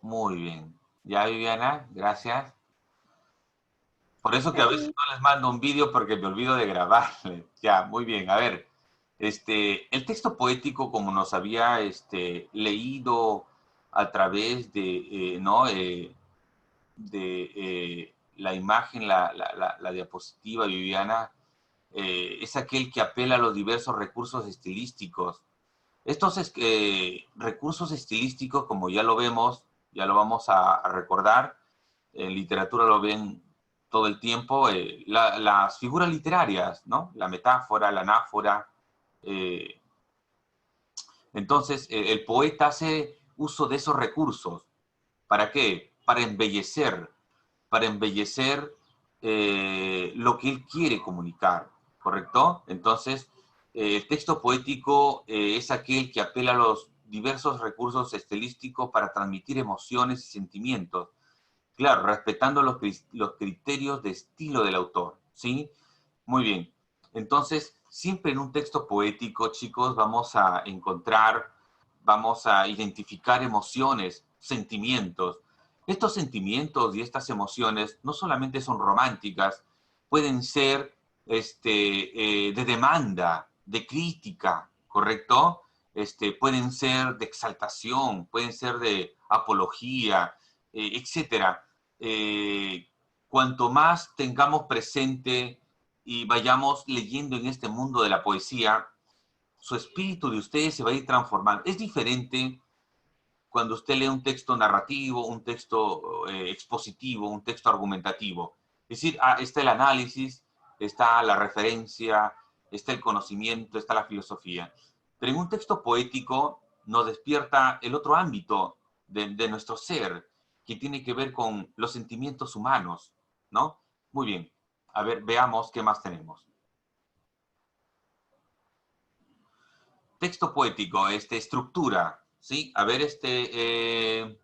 Muy bien. Ya, Viviana, gracias. Por eso que a veces Aquí. no les mando un vídeo porque me olvido de grabarle. Ya, muy bien. A ver, el texto poético, como nos había leído a través de, ¿no? La imagen, la diapositiva, Viviana, es aquel que apela a los diversos recursos estilísticos. Estos recursos estilísticos, como ya lo vemos, ya lo vamos a recordar, en literatura lo ven todo el tiempo, las figuras literarias, ¿no? La metáfora, la anáfora. eh, entonces, el poeta hace uso de esos recursos. ¿Para qué? Para embellecer lo que él quiere comunicar, ¿correcto? Entonces, el texto poético es aquel que apela a los diversos recursos estilísticos para transmitir emociones y sentimientos, claro, respetando los criterios de estilo del autor, ¿sí? Muy bien. Entonces, siempre en un texto poético, chicos, vamos a identificar emociones, sentimientos. Estos sentimientos y estas emociones no solamente son románticas, pueden ser de demanda, de crítica, ¿correcto? Pueden ser de exaltación, pueden ser de apología, etcétera. Cuanto más tengamos presente y vayamos leyendo en este mundo de la poesía, su espíritu de ustedes se va a ir transformando. Es diferente cuando usted lee un texto narrativo, un texto expositivo, un texto argumentativo. Es decir, está el análisis, está la referencia, está el conocimiento, está la filosofía. Pero en un texto poético nos despierta el otro ámbito de nuestro ser, que tiene que ver con los sentimientos humanos, ¿no? Muy bien. A ver, veamos qué más tenemos. Texto poético, estructura, ¿sí? A ver, eh,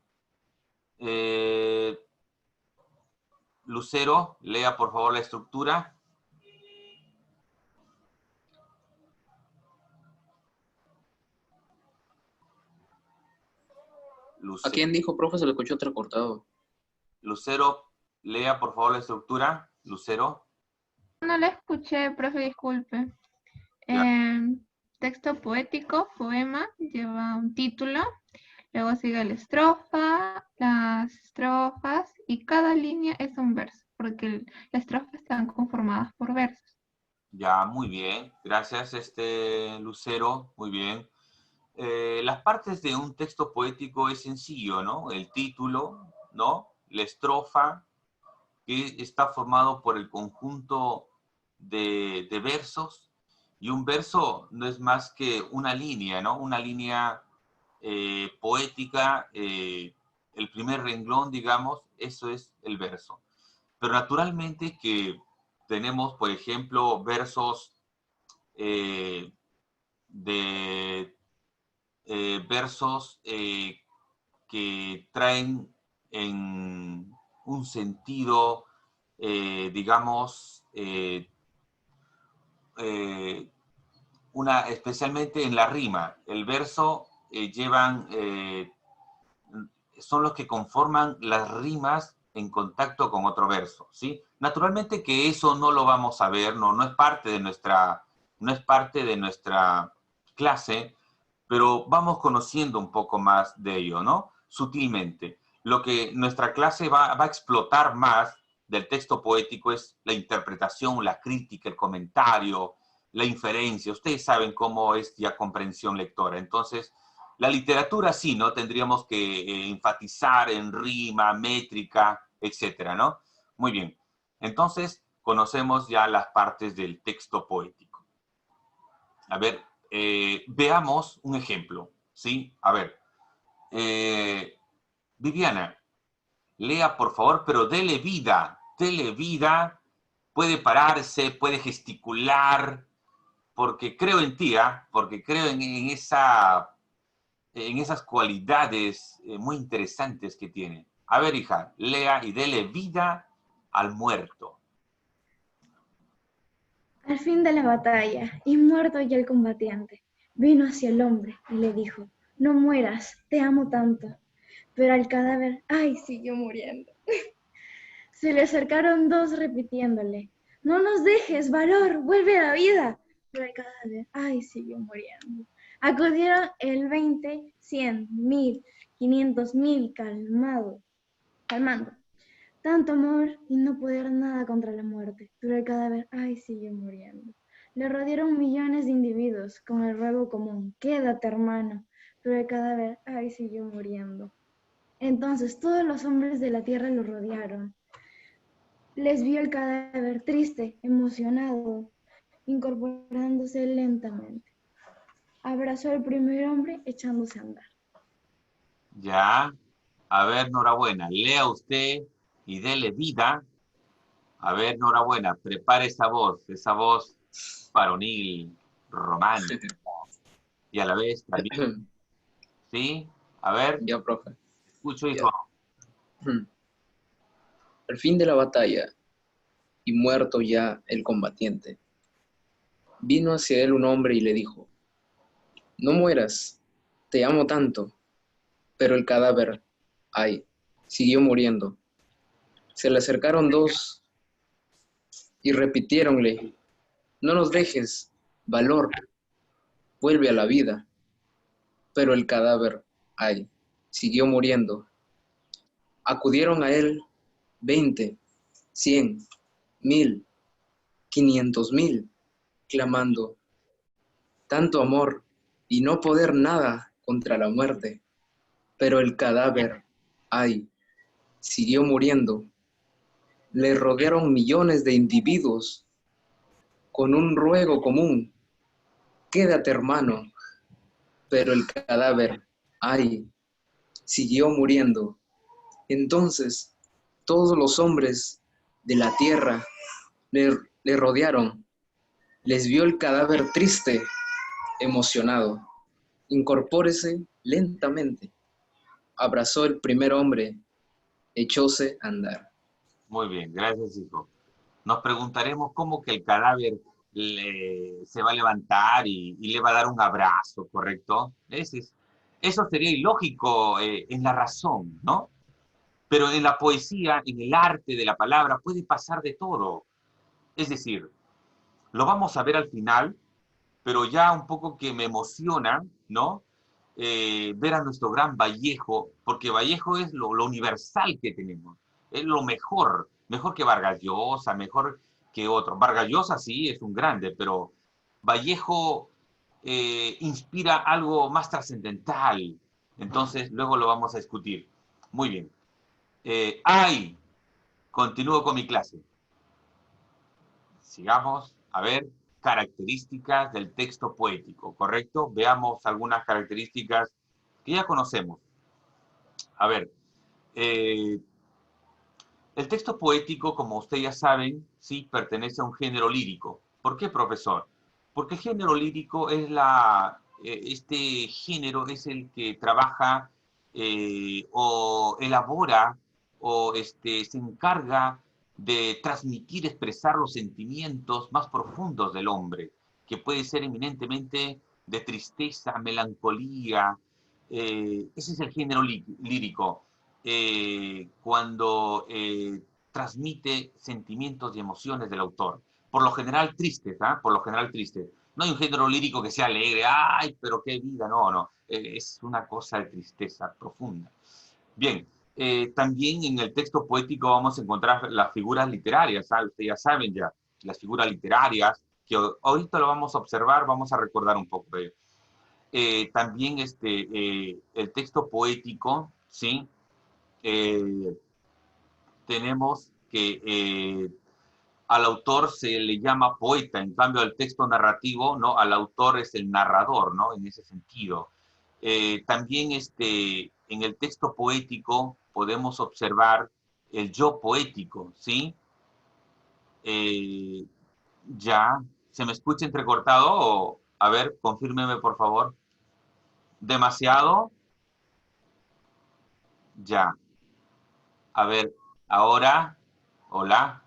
Lucero, lea por favor la estructura. ¿A quién Lucero, dijo, profe? Se lo escuchó entrecortado. Lucero, lea por favor la estructura. Lucero, No la escuché, profe, disculpe. ya, Em, Texto poético, poema, lleva un título, luego sigue la estrofa, las estrofas y cada línea es un verso, porque las estrofas están conformadas por versos. ya, muy bien. Gracias, Lucero, muy bien. Las partes de un texto poético es sencillo, ¿no? El título, ¿no? La estrofa, que está formado por el conjunto de versos, y un verso no es más que una línea, ¿no? Una línea poética, el primer renglón, digamos, eso es el verso. Pero naturalmente que tenemos, por ejemplo, versos eh, de versos que traen en un sentido, digamos, eh, especialmente en la rima. El verso son los que conforman las rimas en contacto con otro verso, ¿sí? Naturalmente que eso no lo vamos a ver, no es parte de no es parte de nuestra clase, pero vamos conociendo un poco más de ello, ¿no? Sutilmente. Lo que nuestra clase va a explotar más del texto poético es la interpretación, la crítica, el comentario, la inferencia. Ustedes saben cómo es ya comprensión lectora. Entonces, la literatura sí, ¿no? Tendríamos que enfatizar en rima, métrica, etcétera, ¿no? Muy bien. Entonces, conocemos ya las partes del texto poético. A ver, veamos un ejemplo, ¿sí? A ver, eh, Viviana, lea por favor, pero dele vida, puede pararse, puede gesticular, porque creo en ti, ¿eh? Porque creo en esas cualidades muy interesantes que tiene. A ver, hija, lea y dele vida al muerto. Al fin de la batalla, y muerto ya el combatiente, vino hacia el hombre y le dijo, no mueras, te amo tanto. pero al cadáver, ay, siguió muriendo. Se le acercaron dos repitiéndole, no nos dejes, valor, vuelve a la vida. Pero el cadáver, ay, siguió muriendo. Acudieron el 20, 100, 1000, 500 mil, calmando. Tanto amor y no poder nada contra la muerte. Pero el cadáver, ay, siguió muriendo. Le rodearon millones de individuos con el ruego común, quédate hermano. Pero el cadáver, ay, siguió muriendo. Entonces todos los hombres de la tierra lo rodearon. Les vio el cadáver triste, emocionado, incorporándose lentamente. Abrazó al primer hombre echándose a andar. Ya. A ver, enhorabuena. Lea usted y dele vida. A ver, enhorabuena. Prepare esa voz varonil, romántica. Y a la vez también, ¿sí? A ver, Ya, profe. escucho, Ya. hijo. Al fin de la batalla, y muerto ya el combatiente, vino hacia él un hombre y le dijo, no mueras, te amo tanto. Pero el cadáver, ay, siguió muriendo. Se le acercaron dos y repitiéronle, no nos dejes, valor, vuelve a la vida. Pero el cadáver, ay, siguió muriendo. Acudieron a él 20, 100, 1000, 500 mil, clamando, tanto amor y no poder nada contra la muerte. Pero el cadáver, ay, siguió muriendo. Le rodearon millones de individuos con un ruego común, quédate hermano. Pero el cadáver, ay, siguió muriendo. Entonces todos los hombres de la tierra le rodearon. Les vio el cadáver triste, emocionado. Incorpórese lentamente. Abrazó el primer hombre, echóse a andar. Muy bien, gracias, hijo. Nos preguntaremos cómo que el cadáver se va a levantar y le va a dar un abrazo, ¿correcto? Eso sería ilógico en la razón, ¿no? Pero en la poesía, en el arte de la palabra, puede pasar de todo. Es decir, lo vamos a ver al final, pero ya un poco que me emociona, ¿no? Ver a nuestro gran Vallejo, porque Vallejo es lo universal que tenemos, es lo mejor, mejor que Vargas Llosa, mejor que otro. Vargas Llosa sí es un grande, pero Vallejo inspira algo más trascendental, entonces luego lo vamos a discutir. Muy bien. Continúo con mi clase. Sigamos, a ver, características del texto poético, ¿correcto? Veamos algunas características que ya conocemos. A ver, el texto poético, como ustedes ya saben, sí pertenece a un género lírico. ¿Por qué, profesor? Porque el género lírico es este género es el que trabaja o elabora o se encarga de transmitir, expresar los sentimientos más profundos del hombre, que puede ser eminentemente de tristeza, melancolía. Ese es el género lírico, cuando transmite sentimientos y emociones del autor. Por lo general tristes, ¿ah? Por lo general tristes. No hay un género lírico que sea alegre, ¡ay, pero qué vida! No, no. Es una cosa de tristeza profunda. Bien, también en el texto poético vamos a encontrar las figuras literarias, ¿sabes? Ustedes ya saben ya, las figuras literarias, que ahorita lo vamos a observar, vamos a recordar un poco de ello. También el texto poético, ¿sí? Tenemos que al autor se le llama poeta, en cambio al texto narrativo, ¿no? Al autor es el narrador, ¿no? En ese sentido. También en el texto poético podemos observar el yo poético, ¿sí? Ya, ¿se me escucha entrecortado? A ver, confírmeme por favor. ¿Demasiado? Ya. A ver, ahora, hola.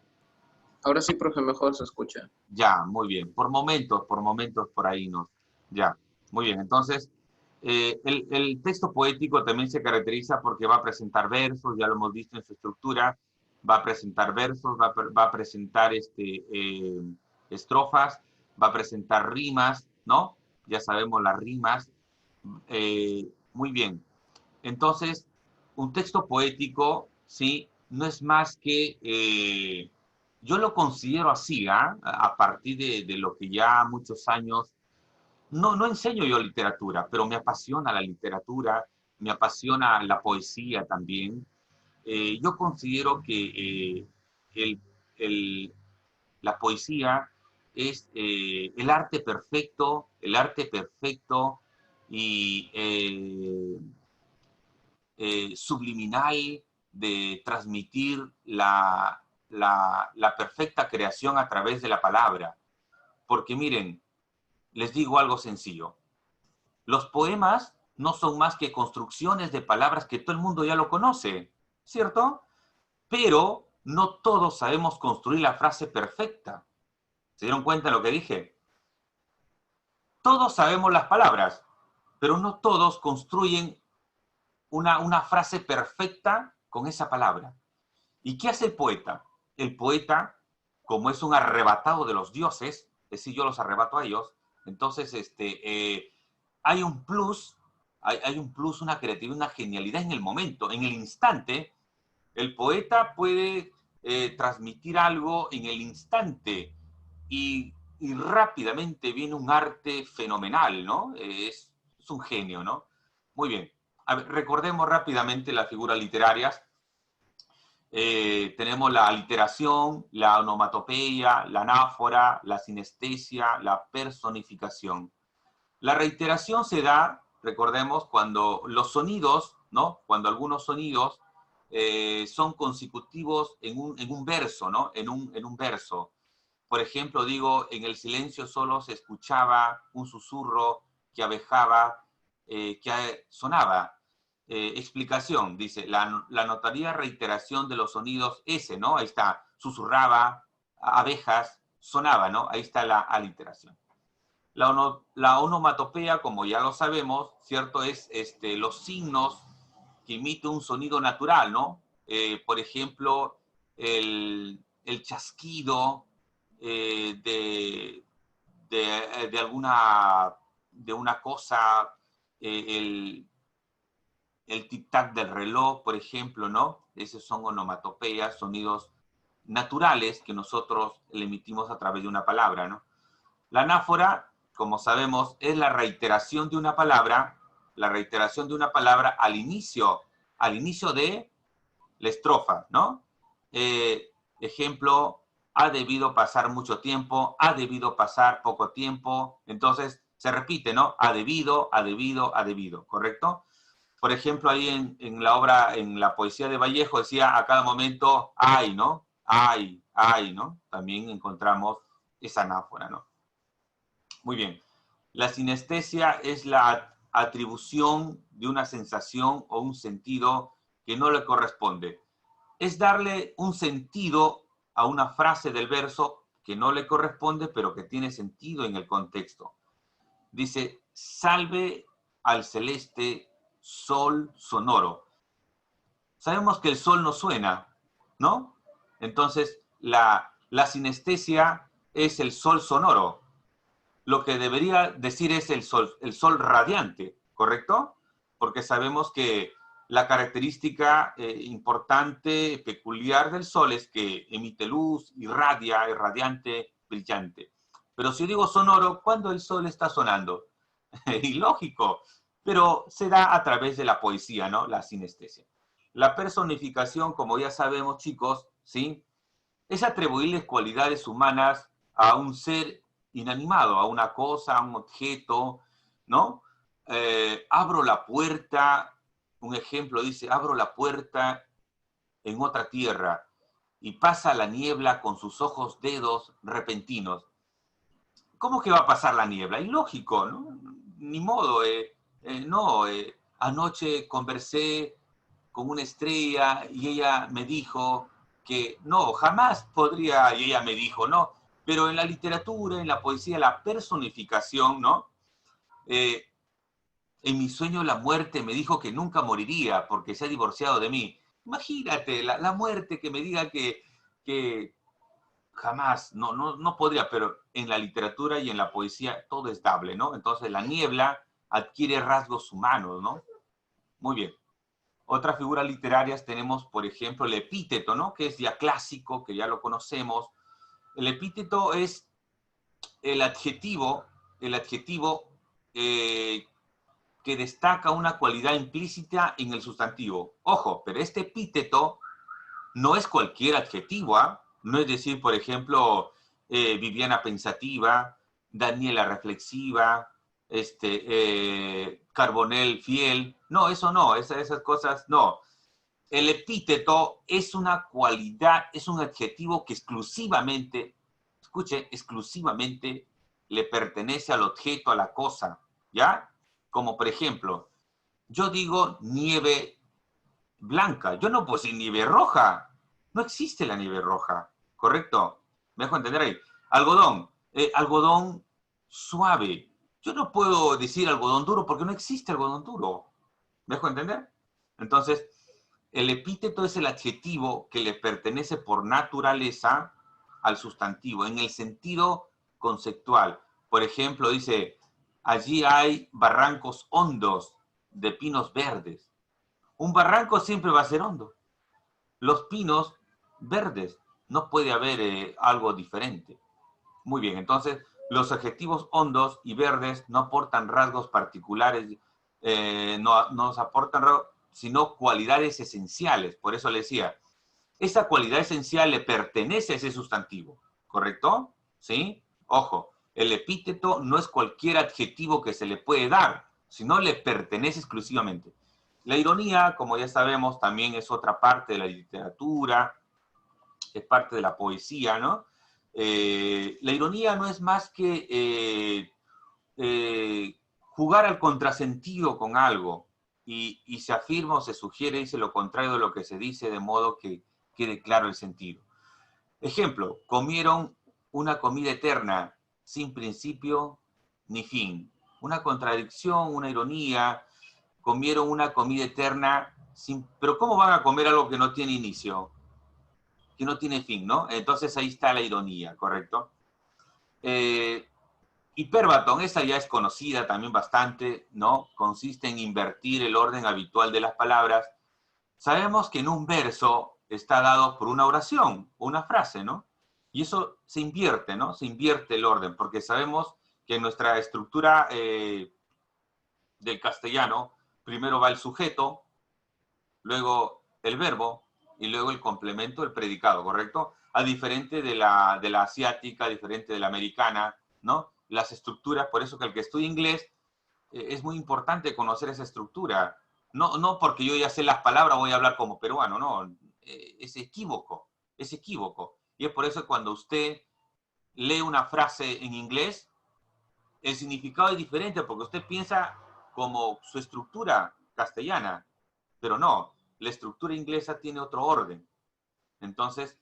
Ahora sí, profe, mejor se escucha. Ya, muy bien. Por momentos por ahí nos. Ya, muy bien. Entonces, El texto poético también se caracteriza porque va a presentar versos, ya lo hemos visto en su estructura, va a presentar versos, va a presentar estrofas, va a presentar rimas, ¿no? Ya sabemos las rimas. Muy bien. Entonces, un texto poético, ¿sí? No es más que, yo lo considero así, a partir de lo que ya muchos años, no enseño yo literatura, pero me apasiona la literatura, me apasiona la poesía también. Yo considero que el, el, la poesía es el arte perfecto y subliminal de transmitir la perfecta creación a través de la palabra. Porque miren, les digo algo sencillo. Los poemas no son más que construcciones de palabras que todo el mundo ya lo conoce, ¿cierto? Pero no todos sabemos construir la frase perfecta. ¿Se dieron cuenta de lo que dije? Todos sabemos las palabras, pero no todos construyen una frase perfecta con esa palabra. ¿Y qué hace el poeta? El poeta, como es un arrebatado de los dioses, es decir, yo los arrebato a ellos, entonces hay un plus, una creatividad, una genialidad en el momento, en el instante. El poeta puede transmitir algo en el instante y rápidamente viene un arte fenomenal, ¿no? Es un genio, ¿no? Muy bien. A ver, recordemos rápidamente las figuras literarias. Tenemos la aliteración, la onomatopeya, la anáfora, la sinestesia, la personificación. La reiteración se da, recordemos, cuando los sonidos, ¿no? Cuando algunos sonidos son consecutivos en un verso, ¿no? En un verso. Por ejemplo, digo, en el silencio solo se escuchaba un susurro que abejaba, que sonaba. Explicación, dice, la notoria reiteración de los sonidos S, ¿no? Ahí está, susurraba, abejas, sonaba, ¿no? Ahí está la aliteración. La onomatopea, como ya lo sabemos, ¿cierto? Es los signos que emite un sonido natural, ¿no? Por ejemplo, el chasquido de una cosa, el tic-tac del reloj, por ejemplo, ¿no? Esos son onomatopeyas, sonidos naturales que nosotros le emitimos a través de una palabra, ¿no? La anáfora, como sabemos, es la reiteración de una palabra, al inicio de la estrofa, ¿no? Ejemplo, ha debido pasar mucho tiempo, ha debido pasar poco tiempo, entonces se repite, ¿no? Ha debido, ¿correcto? Por ejemplo, ahí en la obra, en la poesía de Vallejo, decía a cada momento, ay, ¿no? Ay, ¿no? También encontramos esa anáfora, ¿no? Muy bien. La sinestesia es la atribución de una sensación o un sentido que no le corresponde. Es darle un sentido a una frase del verso que no le corresponde, pero que tiene sentido en el contexto. Dice, salve al celeste sol sonoro. Sabemos que el sol no suena, ¿no? Entonces, la sinestesia es el sol sonoro. Lo que debería decir es el sol radiante, ¿correcto? Porque sabemos que la característica importante, peculiar del sol es que emite luz, irradia, es radiante, brillante. Pero si yo digo sonoro, ¿cuándo el sol está sonando? Ilógico, pero se da a través de la poesía, ¿no? La sinestesia. La personificación, como ya sabemos, chicos, ¿sí? Es atribuirles cualidades humanas a un ser inanimado, a una cosa, a un objeto, ¿no? Abro la puerta, un ejemplo dice, abro la puerta en otra tierra y pasa la niebla con sus ojos dedos repentinos. ¿Cómo que va a pasar la niebla? Ilógico, ¿no? Ni modo, anoche conversé con una estrella y ella me dijo que no, jamás podría, y ella me dijo, no, pero en la literatura, en la poesía, la personificación, ¿no? En mi sueño la muerte me dijo que nunca moriría porque se ha divorciado de mí. Imagínate, la muerte que me diga que jamás, no podría, pero en la literatura y en la poesía todo es dable, ¿no? Entonces la niebla adquiere rasgos humanos, ¿no? Muy bien. Otras figuras literarias tenemos, por ejemplo, el epíteto, ¿no? Que es ya clásico, que ya lo conocemos. El epíteto es el adjetivo que destaca una cualidad implícita en el sustantivo. Ojo, pero este epíteto no es cualquier adjetivo, ¿ah? No es decir, por ejemplo, Viviana pensativa, Daniela reflexiva, Carbonell fiel. No, eso no, esas cosas no. El epíteto es una cualidad, es un adjetivo que exclusivamente, escuche, exclusivamente le pertenece al objeto, a la cosa, ¿ya? Como por ejemplo, yo digo nieve blanca, yo no puedo decir nieve roja, no existe la nieve roja, ¿correcto? ¿Me dejo entender ahí? Algodón, algodón suave, yo no puedo decir algodón duro porque no existe algodón duro, ¿me dejo entender? Entonces, el epíteto es el adjetivo que le pertenece por naturaleza al sustantivo, en el sentido conceptual. Por ejemplo, dice, allí hay barrancos hondos de pinos verdes. Un barranco siempre va a ser hondo. Los pinos verdes, no puede haber algo diferente. Muy bien, entonces los adjetivos hondos y verdes no aportan rasgos particulares, no nos aportan rasgos, sino cualidades esenciales. Por eso le decía, esa cualidad esencial le pertenece a ese sustantivo, ¿correcto? ¿Sí? Ojo, el epíteto no es cualquier adjetivo que se le puede dar, sino le pertenece exclusivamente. La ironía, como ya sabemos, también es otra parte de la literatura, es parte de la poesía, ¿no? La ironía no es más que jugar al contrasentido con algo y se afirma o se sugiere, dice lo contrario de lo que se dice, de modo que quede claro el sentido. Ejemplo, comieron una comida eterna sin principio ni fin. Una contradicción, una ironía. Comieron una comida eterna sin... Pero ¿cómo van a comer algo que no tiene inicio? Que no tiene fin, ¿no? Entonces ahí está la ironía, ¿correcto? Hiperbatón, esa ya es conocida también bastante, ¿no? Consiste en invertir el orden habitual de las palabras. Sabemos que en un verso está dado por una oración, o una frase, ¿no? Y eso se invierte, ¿no? Se invierte el orden, porque sabemos que en nuestra estructura del castellano, primero va el sujeto, luego el verbo, y luego el complemento, el predicado, ¿correcto? A diferente de la asiática, diferente de la americana, ¿no? Las estructuras, por eso que el que estudia inglés, es muy importante conocer esa estructura. No porque yo ya sé las palabras voy a hablar como peruano, no. Es equívoco, es equívoco. Y es por eso que cuando usted lee una frase en inglés, el significado es diferente porque usted piensa como su estructura castellana, pero no, la estructura inglesa tiene otro orden. Entonces,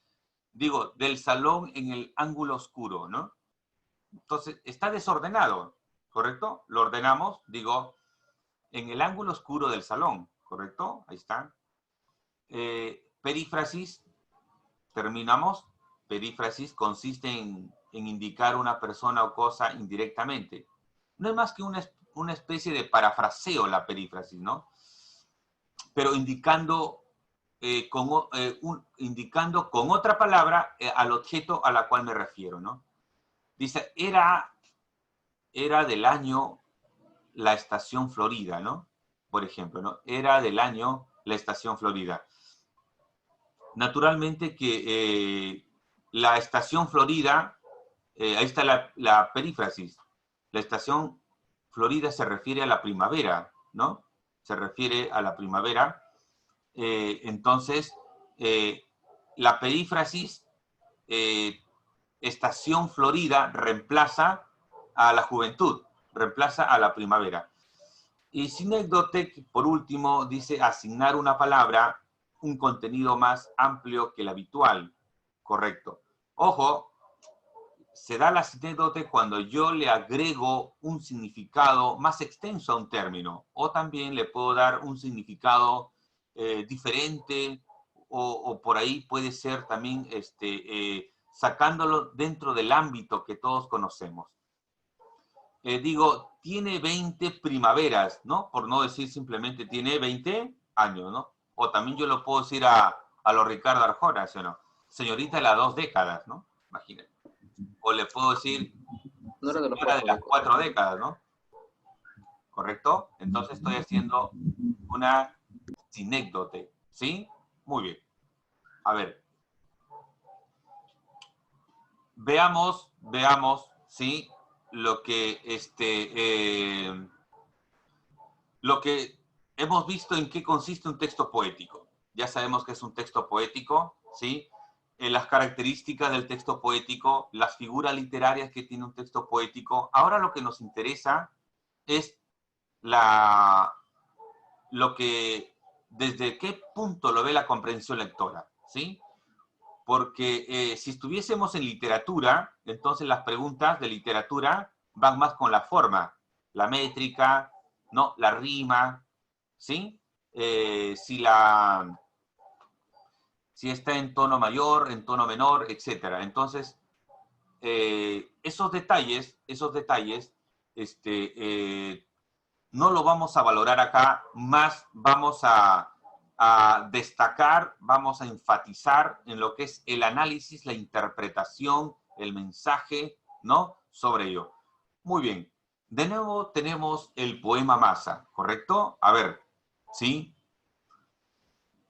digo, del salón en el ángulo oscuro, ¿no? Entonces, está desordenado, ¿correcto? Lo ordenamos, digo, en el ángulo oscuro del salón, ¿correcto? Ahí está. Perífrasis, terminamos. Perífrasis consiste en indicar una persona o cosa indirectamente. No es más que una especie de parafraseo la perífrasis, ¿no? Pero indicando indicando con otra palabra al objeto a la cual me refiero, ¿no? Dice, era del año la estación Florida, ¿no? Por ejemplo, ¿no? Era del año la estación Florida. Naturalmente que la estación Florida, ahí está la perífrasis. La estación Florida se refiere a la primavera, ¿no? Se refiere a la primavera. Entonces, la perífrasis, estación Florida, reemplaza a la juventud, reemplaza a la primavera. Y Synecdoche, por último, dice asignar una palabra un contenido más amplio que el habitual. Correcto. Ojo, se da la sinécdote cuando yo le agrego un significado más extenso a un término, o también le puedo dar un significado diferente, o por ahí puede ser también sacándolo dentro del ámbito que todos conocemos. Digo, tiene 20 primaveras, ¿no? Por no decir simplemente tiene 20 años, ¿no? O también yo lo puedo decir a lo Ricardo Arjona, ¿sí o no? Señorita de las 2 décadas, ¿no? Imagínate. O le puedo decir No era de señora de las 4 décadas, ¿no? ¿Correcto? Entonces estoy haciendo una sinécdote, ¿sí? Muy bien. A ver. Veamos, ¿sí? Lo que hemos visto en qué consiste un texto poético. Ya sabemos que es un texto poético, ¿sí? Las características del texto poético, las figuras literarias que tiene un texto poético. Ahora lo que nos interesa es desde qué punto lo ve la comprensión lectora, ¿sí? Porque si estuviésemos en literatura, entonces las preguntas de literatura van más con la forma, la métrica, ¿no? La rima, ¿sí? Si está en tono mayor, en tono menor, etc. Entonces, esos detalles, no lo vamos a valorar acá, más vamos a destacar, vamos a enfatizar en lo que es el análisis, la interpretación, el mensaje, ¿no? Sobre ello. Muy bien. De nuevo tenemos el poema Masa, ¿correcto? A ver, ¿sí?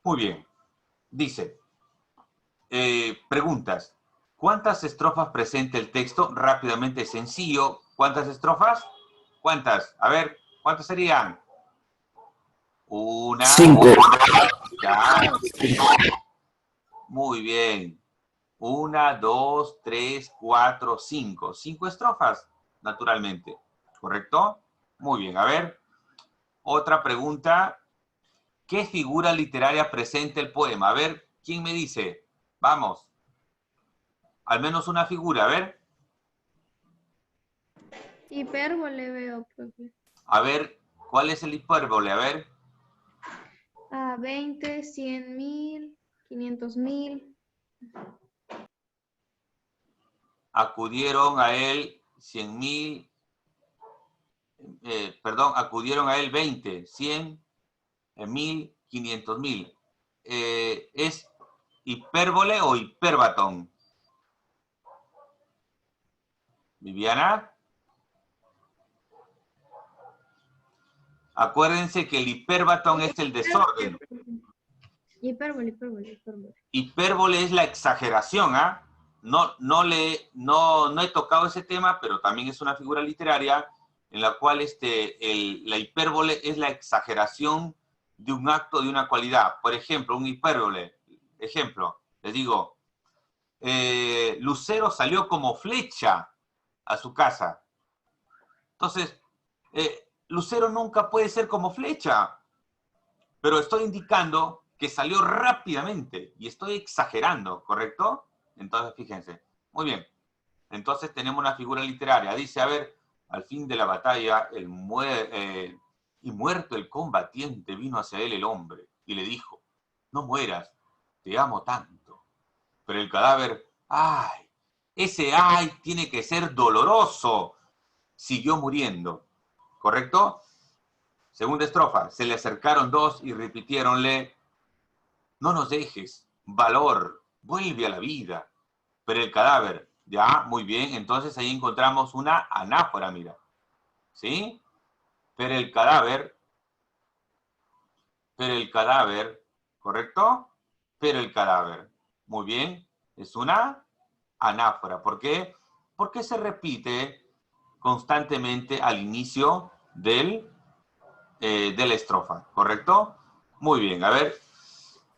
Muy bien. Dice, preguntas. ¿Cuántas estrofas presenta el texto? Rápidamente, sencillo. ¿Cuántas estrofas? ¿Cuántas? A ver, ¿cuántas serían? Una. 5. Ya. Muy bien. 1, 2, 3, 4, 5. 5 estrofas, naturalmente. ¿Correcto? Muy bien. A ver. Otra pregunta. ¿Qué figura literaria presenta el poema? A ver, ¿quién me dice? Vamos. Al menos una figura, a ver. Hipérbole veo, profe. A ver, ¿cuál es el hipérbole? A ver. 20, 100.000, 500.000. Acudieron a él 100.000, acudieron a él 20, 100, 1.000, 500.000. ¿Es hipérbole o hipérbatón? Viviana. Acuérdense que el hipérbatón es el desorden. Hipérbole. Hipérbole es la exageración, ¿ah? No he tocado ese tema, pero también es una figura literaria en la cual la hipérbole es la exageración de un acto, de una cualidad. Por ejemplo, un hipérbole. Ejemplo, les digo, Lucero salió como flecha a su casa. Entonces, Lucero nunca puede ser como flecha, pero estoy indicando que salió rápidamente y estoy exagerando, ¿correcto? Entonces, fíjense. Muy bien. Entonces tenemos una figura literaria. Dice, a ver, al fin de la batalla, y muerto el combatiente, vino hacia él el hombre y le dijo, no mueras, te amo tanto. Pero el cadáver, ay, ese ay tiene que ser doloroso. Siguió muriendo. ¿Correcto? Segunda estrofa. Se le acercaron dos y repitiéronle, no nos dejes, valor, vuelve a la vida. Pero el cadáver, ya, muy bien, entonces ahí encontramos una anáfora, mira. ¿Sí? Pero el cadáver, ¿correcto? Pero el cadáver, muy bien, es una anáfora. ¿Por qué? Porque se repite constantemente al inicio de la estrofa, ¿correcto? Muy bien, a ver.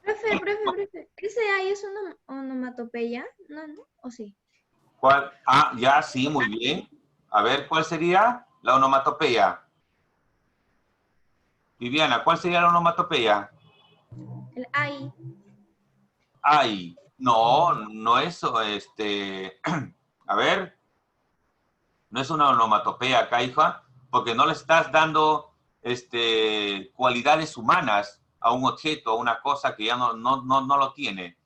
Profe. ¿Ese ahí es una onomatopeya? No, ¿o sí? ¿Cuál? Ah, ya, sí, muy bien. A ver, ¿cuál sería la onomatopeya? Viviana, ¿cuál sería la onomatopeya? El ay. Ay, no eso, a ver, No es una onomatopea acá, hija, porque no le estás dando cualidades humanas a un objeto, a una cosa que ya no lo tiene.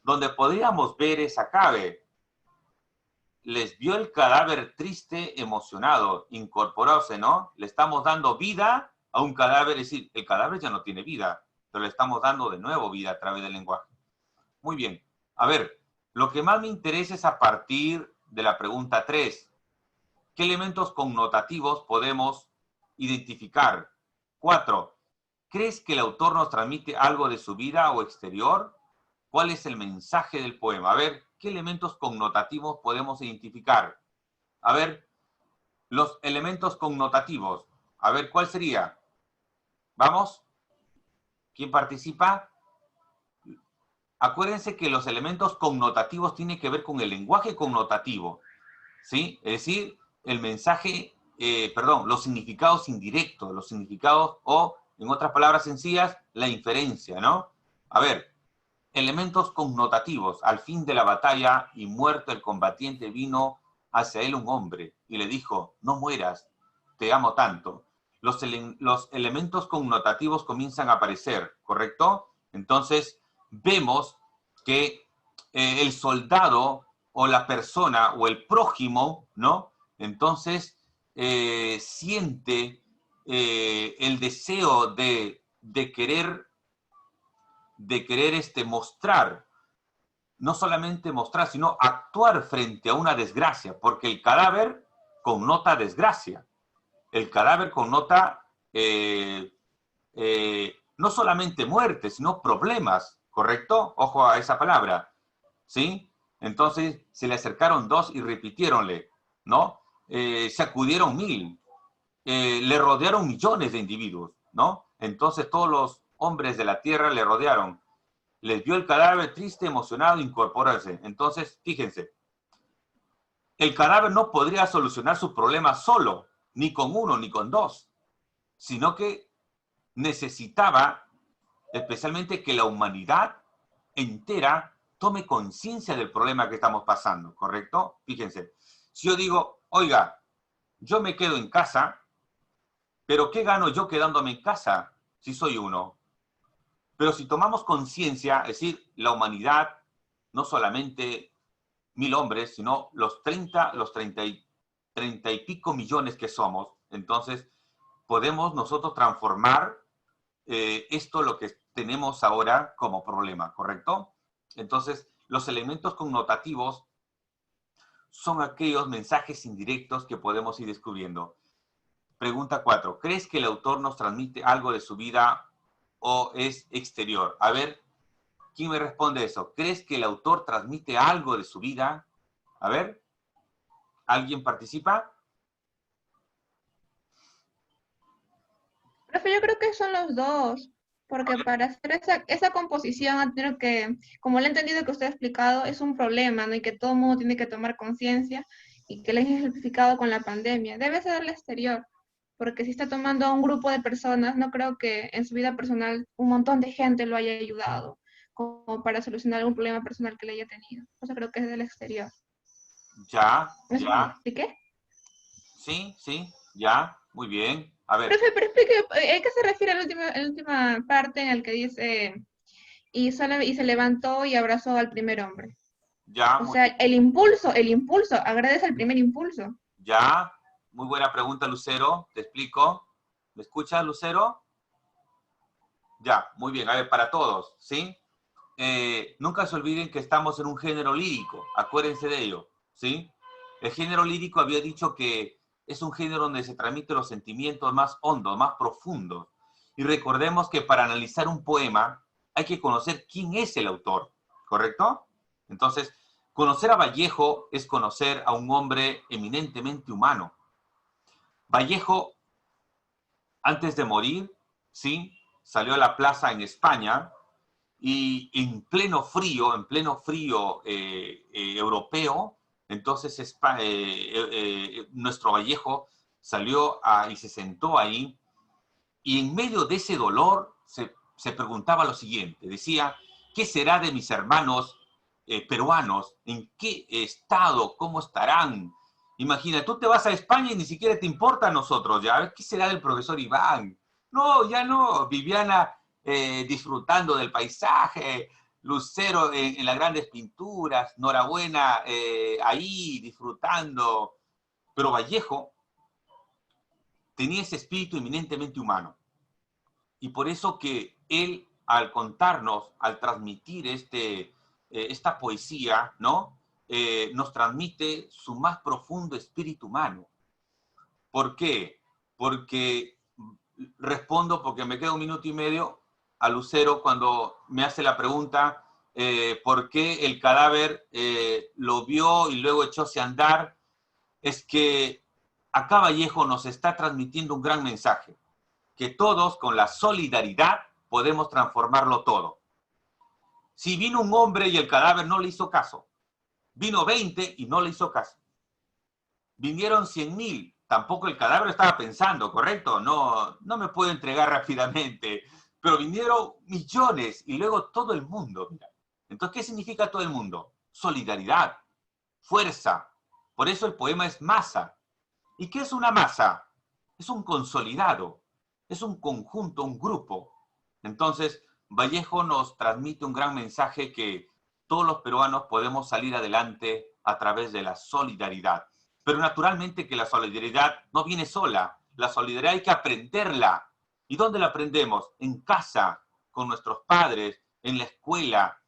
Donde podríamos ver es acá, ve. Les vio el cadáver triste, emocionado, incorporándose, ¿no? Le estamos dando vida a un cadáver, es decir, el cadáver ya no tiene vida, pero le estamos dando de nuevo vida a través del lenguaje. Muy bien. A ver, lo que más me interesa es a partir de la pregunta 3. ¿Qué elementos connotativos podemos identificar? 4. ¿Crees que el autor nos transmite algo de su vida o exterior? ¿Cuál es el mensaje del poema? A ver, ¿qué elementos connotativos podemos identificar? A ver, los elementos connotativos. A ver, ¿cuál sería? ¿Vamos? ¿Quién participa? Acuérdense que los elementos connotativos tienen que ver con el lenguaje connotativo, ¿sí? Es decir, el mensaje, los significados indirectos, los significados o, en otras palabras sencillas, la inferencia, ¿no? A ver, elementos connotativos. Al fin de la batalla y muerto el combatiente vino hacia él un hombre y le dijo, no mueras, te amo tanto. Los elementos connotativos comienzan a aparecer, ¿correcto? Entonces, vemos que el soldado o la persona o el prójimo, ¿no? Entonces, siente el deseo de querer mostrar, no solamente mostrar, sino actuar frente a una desgracia, porque el cadáver connota desgracia. El cadáver connota no solamente muerte, sino problemas, ¿correcto? Ojo a esa palabra, ¿sí? Entonces se le acercaron 2 y repitiéronle, ¿no? Se acudieron 1000, le rodearon millones de individuos, ¿no? Entonces todos los hombres de la tierra le rodearon. Les vio el cadáver triste, emocionado, incorporarse. Entonces, fíjense, el cadáver no podría solucionar sus problemas solo, ni con 1, ni con 2, sino que necesitaba especialmente que la humanidad entera tome conciencia del problema que estamos pasando, ¿correcto? Fíjense, si yo digo, oiga, yo me quedo en casa, pero ¿qué gano yo quedándome en casa si soy uno? Pero si tomamos conciencia, es decir, la humanidad, no solamente 1000 hombres, sino los 30 y pico millones que somos, entonces podemos nosotros transformar esto lo que tenemos ahora como problema, ¿correcto? Entonces, los elementos connotativos son aquellos mensajes indirectos que podemos ir descubriendo. Pregunta 4. ¿Crees que el autor nos transmite algo de su vida o es exterior? A ver, ¿quién me responde eso? ¿Crees que el autor transmite algo de su vida? A ver, ¿alguien participa? Profe, yo creo que son los dos, porque para hacer esa composición, creo que, como le he entendido que usted ha explicado, es un problema, ¿no? Y que todo el mundo tiene que tomar conciencia y que le he ejemplificado con la pandemia. Debe ser el exterior, porque si está tomando a un grupo de personas, no creo que en su vida personal un montón de gente lo haya ayudado como para solucionar algún problema personal que le haya tenido. O sea, creo que es del exterior. Ya, ¿Me ya. expliqué? Sí, sí, ya. Muy bien. A ver. Profe, pero explique, ¿a qué se refiere a la última parte en la que dice y se levantó y abrazó al primer hombre? Ya, O sea, el impulso, agradece el primer impulso. ya. Muy buena pregunta, Lucero. Te explico. ¿Me escuchas, Lucero? Ya, muy bien. A ver, para todos, ¿sí? Nunca se olviden que estamos en un género lírico. Acuérdense de ello, ¿sí? El género lírico había dicho que es un género donde se transmiten los sentimientos más hondos, más profundos. Y recordemos que para analizar un poema hay que conocer quién es el autor, ¿correcto? Entonces, conocer a Vallejo es conocer a un hombre eminentemente humano. Vallejo, antes de morir, ¿sí? Salió a la plaza en España y en pleno frío europeo, entonces nuestro Vallejo salió y se sentó ahí, y en medio de ese dolor se preguntaba lo siguiente, decía, ¿qué será de mis hermanos peruanos? ¿En qué estado? ¿Cómo estarán? Imagina, tú te vas a España y ni siquiera te importa a nosotros, ¿ya? ¿Qué será del profesor Iván? No, ya no. Viviana disfrutando del paisaje, Lucero en las grandes pinturas, Norabuena ahí disfrutando. Pero Vallejo tenía ese espíritu eminentemente humano. Y por eso que él, al contarnos, al transmitir esta poesía, ¿no? Nos transmite su más profundo espíritu humano. ¿Por qué? Porque respondo, porque me queda un minuto y medio, a Lucero cuando me hace la pregunta por qué el cadáver lo vio y luego echóse a andar. Es que acá Vallejo nos está transmitiendo un gran mensaje, que todos con la solidaridad podemos transformarlo todo. Si vino un hombre y el cadáver no le hizo caso, vino 20 y no le hizo caso. Vinieron 100.000, tampoco el cadáver estaba pensando, ¿correcto? No me puedo entregar rápidamente, pero vinieron millones y luego todo el mundo. Mira. Entonces, ¿qué significa todo el mundo? Solidaridad, fuerza. Por eso el poema es masa. ¿Y qué es una masa? Es un consolidado, es un conjunto, un grupo. Entonces, Vallejo nos transmite un gran mensaje que todos los peruanos podemos salir adelante a través de la solidaridad. Pero naturalmente que la solidaridad no viene sola. La solidaridad hay que aprenderla. ¿Y dónde la aprendemos? En casa, con nuestros padres, en la escuela.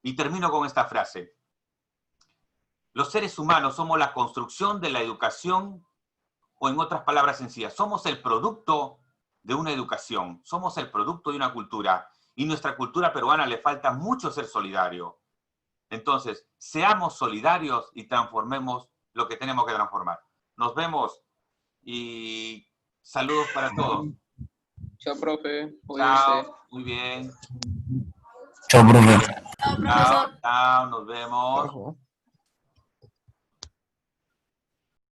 Y termino con esta frase. Los seres humanos somos la construcción de la educación, o en otras palabras sencillas, somos el producto de una educación, somos el producto de una cultura, y nuestra cultura peruana le falta mucho ser solidario. Entonces, seamos solidarios y transformemos lo que tenemos que transformar. Nos vemos y saludos para todos. Chao, profe. Chao, muy bien. Chao, profe. Chao, chao, nos vemos.